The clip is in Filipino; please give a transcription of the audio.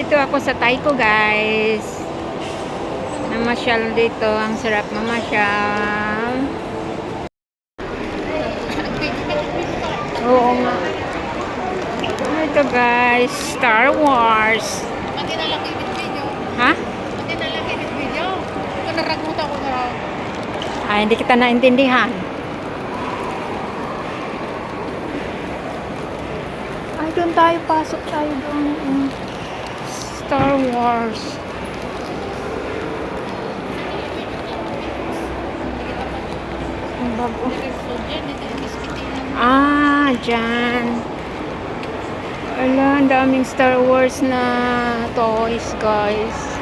Nandito ako sa Taiko, guys. Namasyal dito. Ang sarap mamasyal. Oo nga. Ito, guys. Star Wars. Pati na lang ibig video. Ha? Pati na lang ibig video. Ito naraguta ko na. Ay, hindi kita naintindihan. Ay, doon tayo. Pasok tayo doon. Star Wars. Ang bago. Ah, dyan. Wala, ang daming Star Wars na toys, guys.